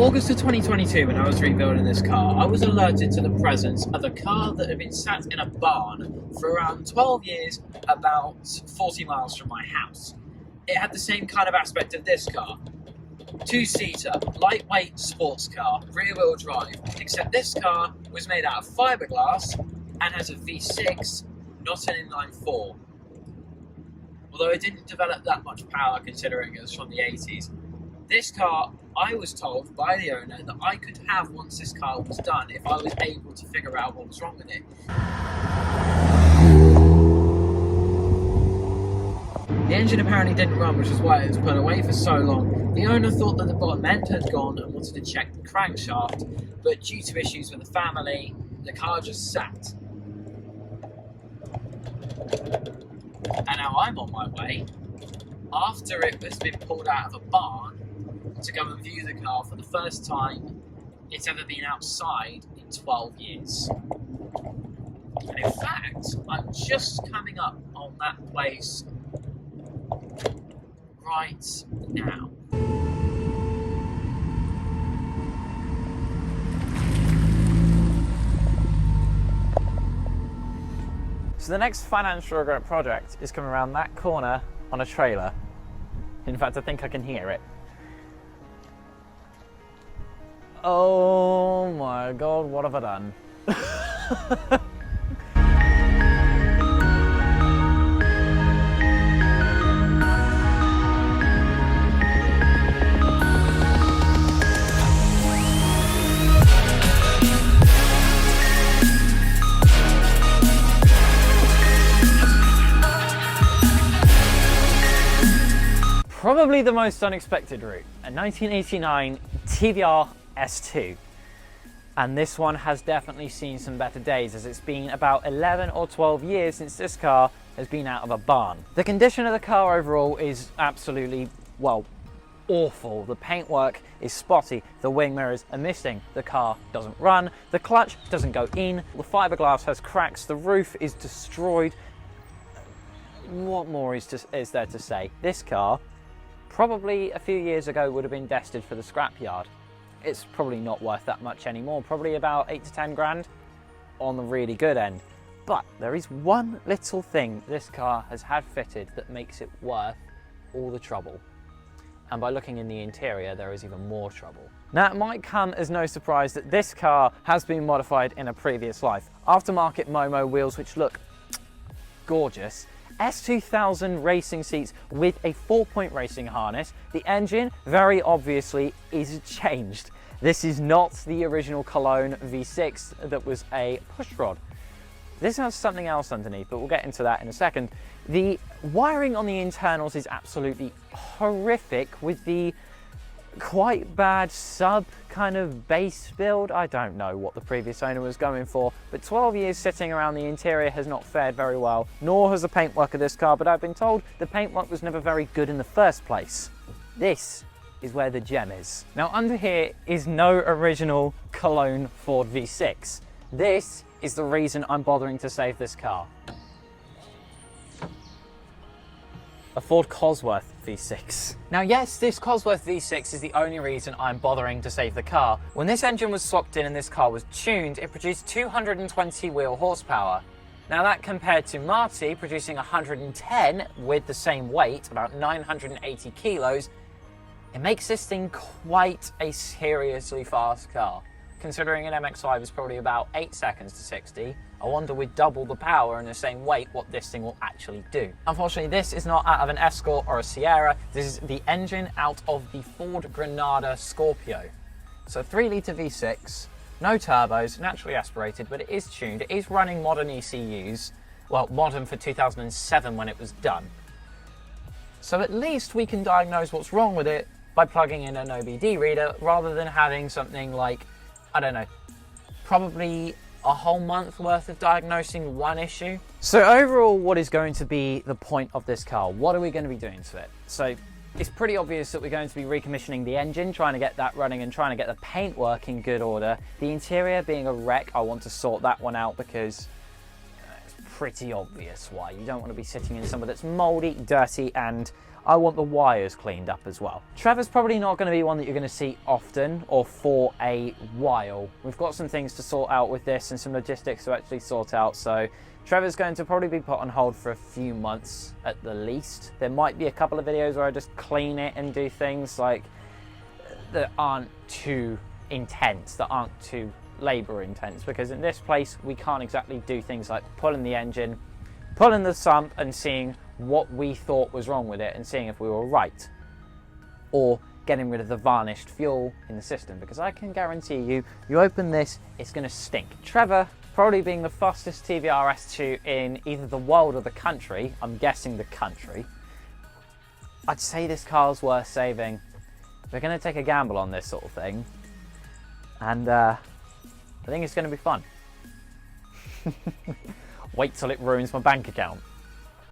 August of 2022, when I was rebuilding this car, I was alerted to the presence of a car that had been sat in a barn for around 12 years, about 40 miles from my house. It had the same kind of aspect of this car. Two-seater, lightweight sports car, rear-wheel drive, except this car was made out of fiberglass and has a V6, not an inline-4. Although it didn't develop that much power considering it was from the 80s. This car, I was told by the owner that I could have once this car was done if I was able to figure out what was wrong with it. The engine apparently didn't run, which is why it was put away for so long. The owner thought that the bottom end had gone and wanted to check the crankshaft, but due to issues with the family, the car just sat. And now I'm on my way, after it has been pulled out of a barn, to go and view the car for the first time it's ever been outside in 12 years. And in fact, I'm just coming up on that place right now. So the next financial regret project is coming around that corner on a trailer. In fact, I think I can hear it. Oh my god, what have I done? Probably the most unexpected route, a 1989 TVR S2. And this one has definitely seen some better days, as it's been about 11 or 12 years since this car has been out of a barn. The condition of the car overall is absolutely, well, awful. The paintwork is spotty, the wing mirrors are missing, the car doesn't run, the clutch doesn't go in, the fiberglass has cracks, the roof is destroyed. What more is there to say? This car, probably a few years ago, would have been destined for the scrapyard. It's probably not worth that much anymore, probably about 8 to 10 grand on the really good end. But there is one little thing this car has had fitted that makes it worth all the trouble. And by looking in the interior, there is even more trouble. Now, it might come as no surprise that this car has been modified in a previous life. Aftermarket Momo wheels, which look gorgeous. S2000 racing seats with a 4-point racing harness. The engine, very obviously, is changed. This is not the original Cologne V6 that was a pushrod. This has something else underneath, but we'll get into that in a second. The wiring on the internals is absolutely horrific, with the quite bad sub kind of base build. I don't know what the previous owner was going for, but 12 years sitting around, the interior has not fared very well, nor has the paintwork of this car, but I've been told the paintwork was never very good in the first place. This is where the gem is. Now, under here is no original Cologne Ford V6. This is the reason I'm bothering to save this car. A Ford Cosworth V6. Now yes, this Cosworth V6 is the only reason I'm bothering to save the car. When this engine was swapped in and this car was tuned, it produced 220 wheel horsepower. Now that compared to Marty producing 110 with the same weight, about 980 kilos, it makes this thing quite a seriously fast car. Considering an MX-5 is probably about 8 seconds to 60, I wonder with double the power and the same weight what this thing will actually do. Unfortunately, this is not out of an Escort or a Sierra. This is the engine out of the Ford Granada Scorpio. So 3-litre V6, no turbos, naturally aspirated, but it is tuned. It is running modern ECUs. Well, modern for 2007 when it was done. So at least we can diagnose what's wrong with it by plugging in an OBD reader, rather than having something like, I don't know, probably a whole month worth of diagnosing one issue. So overall, what is going to be the point of this car? What are we going to be doing to it? So it's pretty obvious that we're going to be recommissioning the engine, trying to get that running and trying to get the paintwork in good order. The interior being a wreck, I want to sort that one out because it's pretty obvious why. You don't want to be sitting in somewhere that's mouldy, dirty, and I want the wires cleaned up as well. TreVoR's probably not going to be one that you're going to see often or for a while. We've got some things to sort out with this and some logistics to actually sort out, so TreVoR's going to probably be put on hold for a few months at the least. There might be a couple of videos where I just clean it and do things like that aren't too intense, that aren't too labor intense, because in this place we can't exactly do things like pulling the engine, pulling the sump and seeing what we thought was wrong with it and seeing if we were right, or getting rid of the varnished fuel in the system, because I can guarantee you, you open this, it's going to stink. TreVoR, probably being the fastest TVR S2 in either the world or the country, I'm guessing the country, I'd say this car's worth saving. We're going to take a gamble on this sort of thing, and I think it's going to be fun. Wait till it ruins my bank account.